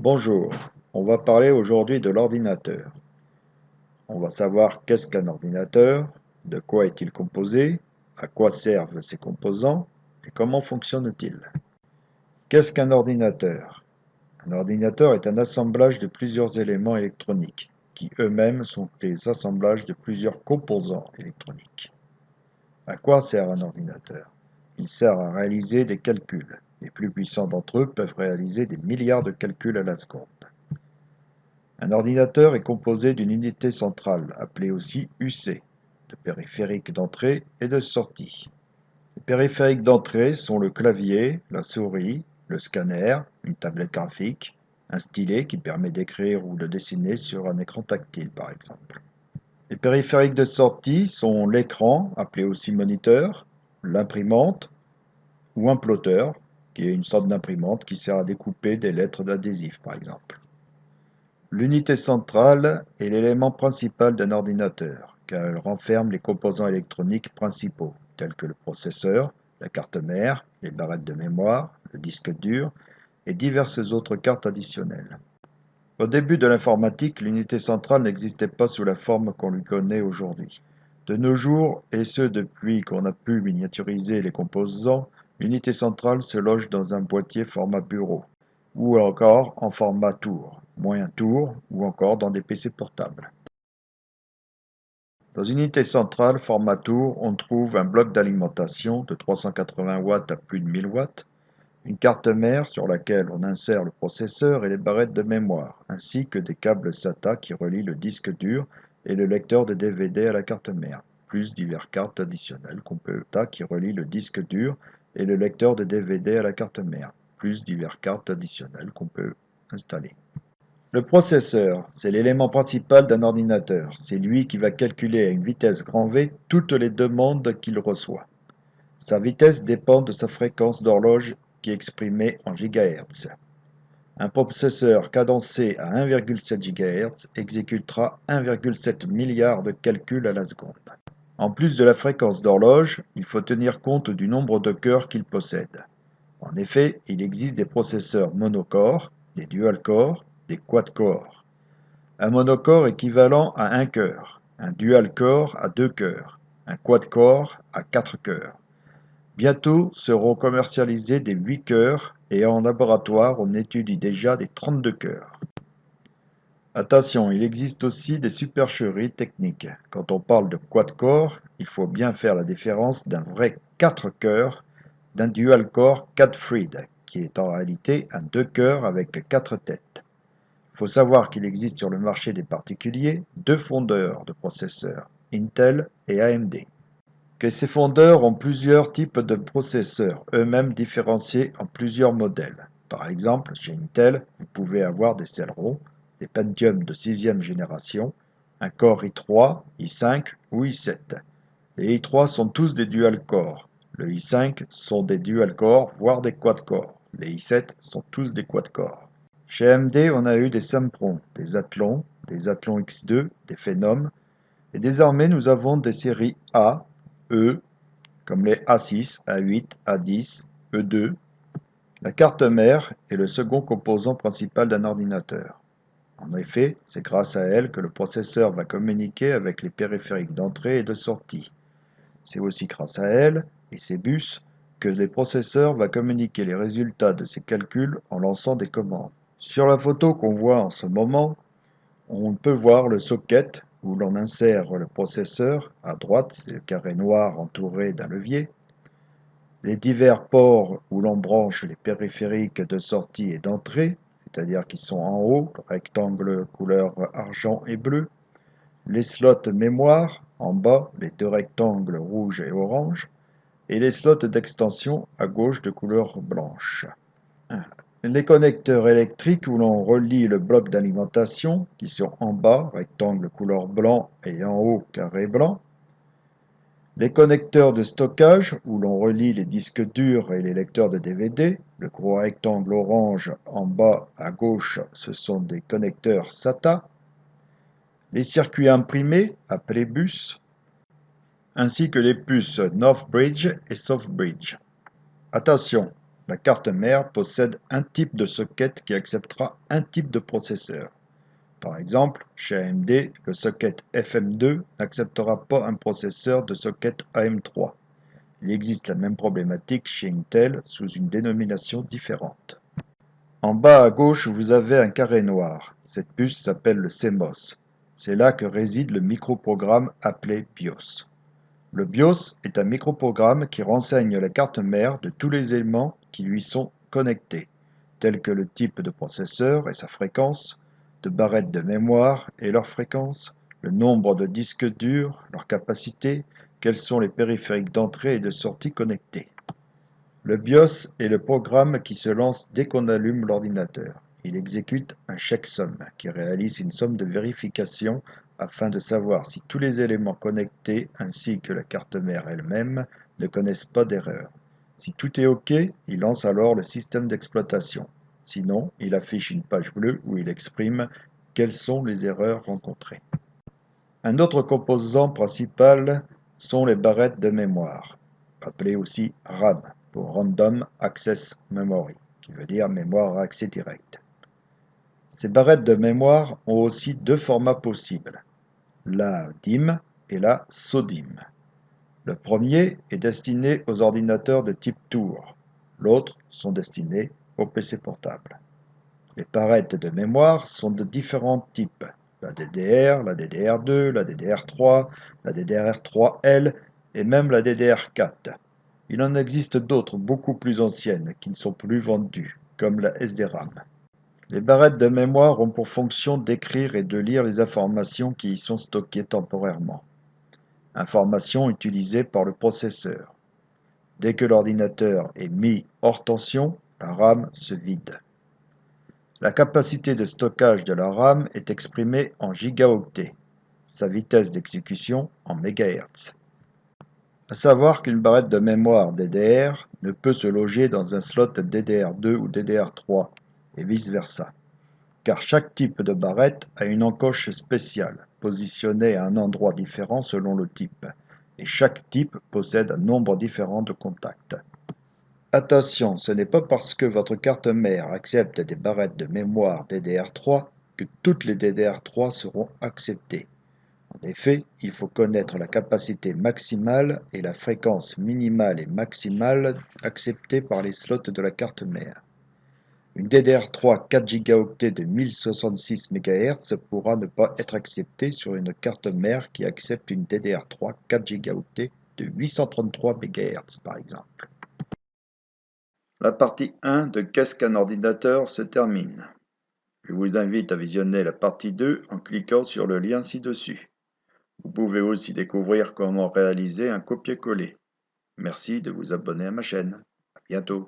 Bonjour, on va parler aujourd'hui de l'ordinateur. On va savoir qu'est-ce qu'un ordinateur, de quoi est-il composé, à quoi servent ses composants et comment fonctionne-t-il. Qu'est-ce qu'un ordinateur? Un ordinateur est un assemblage de plusieurs éléments électroniques, qui eux-mêmes sont les assemblages de plusieurs composants électroniques. À quoi sert un ordinateur? Il sert à réaliser des calculs. Les plus puissants d'entre eux peuvent réaliser des milliards de calculs à la seconde. Un ordinateur est composé d'une unité centrale, appelée aussi UC, de périphériques d'entrée et de sortie. Les périphériques d'entrée sont le clavier, la souris, le scanner, une tablette graphique, un stylet qui permet d'écrire ou de dessiner sur un écran tactile par exemple. Les périphériques de sortie sont l'écran, appelé aussi moniteur, l'imprimante ou un plotter, qui est une sorte d'imprimante qui sert à découper des lettres d'adhésif par exemple. L'unité centrale est l'élément principal d'un ordinateur, car elle renferme les composants électroniques principaux, tels que le processeur, la carte mère, les barrettes de mémoire, le disque dur et diverses autres cartes additionnelles. Au début de l'informatique, l'unité centrale n'existait pas sous la forme qu'on lui connaît aujourd'hui. De nos jours, et ce depuis qu'on a pu miniaturiser les composants, l'unité centrale se loge dans un boîtier format bureau, ou encore en format tour, moyen tour, ou encore dans des PC portables. Dans une unité centrale format tour, on trouve un bloc d'alimentation de 380 watts à plus de 1000 watts, une carte mère sur laquelle on insère le processeur et les barrettes de mémoire, ainsi que des câbles SATA qui relient le disque dur et le lecteur de DVD à la carte mère, plus diverses cartes additionnelles SATA qui relient le disque dur et le lecteur de DVD à la carte mère, plus diverses cartes additionnelles qu'on peut installer. Le processeur, c'est l'élément principal d'un ordinateur. C'est lui qui va calculer à une vitesse grand V toutes les demandes qu'il reçoit. Sa vitesse dépend de sa fréquence d'horloge qui est exprimée en GHz. Un processeur cadencé à 1,7 GHz exécutera 1,7 milliard de calculs à la seconde. En plus de la fréquence d'horloge, il faut tenir compte du nombre de cœurs qu'il possède. En effet, il existe des processeurs monocore, des dual-core, des quad-core. Un monocore équivalent à un cœur, un dual-core à 2 cœurs, un quad-core à 4 cœurs. Bientôt seront commercialisés des 8 cœurs et en laboratoire on étudie déjà des 32 cœurs. Attention, il existe aussi des supercheries techniques. Quand on parle de quad-core, il faut bien faire la différence d'un vrai 4 cœurs d'un dual-core 4 thread, qui est en réalité un 2 cœurs avec 4 têtes. Il faut savoir qu'il existe sur le marché des particuliers 2 fondeurs de processeurs, Intel et AMD. Que ces fondeurs ont plusieurs types de processeurs, eux-mêmes différenciés en plusieurs modèles. Par exemple, chez Intel, vous pouvez avoir des Celeron, des Pentium de 6e génération, un Core i3, i5 ou i7. Les i3 sont tous des dual-core. Le i5 sont des dual-core, voire des quad-core. Les i7 sont tous des quad-core. Chez AMD, on a eu des Sempron, des Athlon X2, des Phenom, et désormais nous avons des séries A, E, comme les A6, A8, A10, E2. La carte mère est le second composant principal d'un ordinateur. En effet, c'est grâce à elle que le processeur va communiquer avec les périphériques d'entrée et de sortie. C'est aussi grâce à elle et ses bus que le processeur va communiquer les résultats de ses calculs en lançant des commandes. Sur la photo qu'on voit en ce moment, on peut voir le socket où l'on insère le processeur. À droite, c'est le carré noir entouré d'un levier. Les divers ports où l'on branche les périphériques de sortie et d'entrée, c'est-à-dire qui sont en haut, rectangle couleur argent et bleu. Les slots mémoire, en bas, les 2 rectangles rouge et orange. Et les slots d'extension à gauche de couleur blanche. Les connecteurs électriques où l'on relie le bloc d'alimentation, qui sont en bas, rectangle couleur blanc, et en haut, carré blanc. Les connecteurs de stockage, où l'on relie les disques durs et les lecteurs de DVD. Le gros rectangle orange en bas à gauche, ce sont des connecteurs SATA. Les circuits imprimés, appelés bus, ainsi que les puces Northbridge et Southbridge. Attention, La carte mère possède un type de socket qui acceptera un type de processeur. Par exemple, chez AMD, le socket FM2 n'acceptera pas un processeur de socket AM3. Il existe la même problématique chez Intel sous une dénomination différente. En bas à gauche, vous avez un carré noir. Cette puce s'appelle le CMOS. C'est là que réside le microprogramme appelé BIOS. Le BIOS est un microprogramme qui renseigne la carte mère de tous les éléments qui lui sont connectés, tels que le type de processeur et sa fréquence, de barrettes de mémoire et leur fréquence, le nombre de disques durs, leur capacité, quels sont les périphériques d'entrée et de sortie connectés. Le BIOS est le programme qui se lance dès qu'on allume l'ordinateur. Il exécute un checksum qui réalise une somme de vérification afin de savoir si tous les éléments connectés ainsi que la carte mère elle-même ne connaissent pas d'erreur. Si tout est OK, il lance alors le système d'exploitation. Sinon, il affiche une page bleue où il exprime quelles sont les erreurs rencontrées. Un autre composant principal sont les barrettes de mémoire, appelées aussi RAM, pour Random Access Memory, qui veut dire mémoire à accès direct. Ces barrettes de mémoire ont aussi deux formats possibles, la DIMM et la SODIMM. Le premier est destiné aux ordinateurs de type Tour, l'autre sont destinés aux PC portables. Les barrettes de mémoire sont de différents types, la DDR, la DDR2, la DDR3, la DDR3L et même la DDR4. Il en existe d'autres beaucoup plus anciennes qui ne sont plus vendues, comme la SDRAM. Les barrettes de mémoire ont pour fonction d'écrire et de lire les informations qui y sont stockées temporairement. Informations utilisées par le processeur. Dès que l'ordinateur est mis hors tension, la RAM se vide. La capacité de stockage de la RAM est exprimée en gigaoctets, sa vitesse d'exécution en mégahertz. À savoir qu'une barrette de mémoire DDR ne peut se loger dans un slot DDR2 ou DDR3, et vice-versa, car chaque type de barrette a une encoche spéciale, positionnée à un endroit différent selon le type, et chaque type possède un nombre différent de contacts. Attention, ce n'est pas parce que votre carte mère accepte des barrettes de mémoire DDR3 que toutes les DDR3 seront acceptées. En effet, il faut connaître la capacité maximale et la fréquence minimale et maximale acceptées par les slots de la carte mère. Une DDR3 4 Go de 1066 MHz pourra ne pas être acceptée sur une carte mère qui accepte une DDR3 4 Go de 833 MHz par exemple. La partie 1 de Qu'est-ce qu'un ordinateur se termine. Je vous invite à visionner la partie 2 en cliquant sur le lien ci-dessus. Vous pouvez aussi découvrir comment réaliser un copier-coller. Merci de vous abonner à ma chaîne. À bientôt.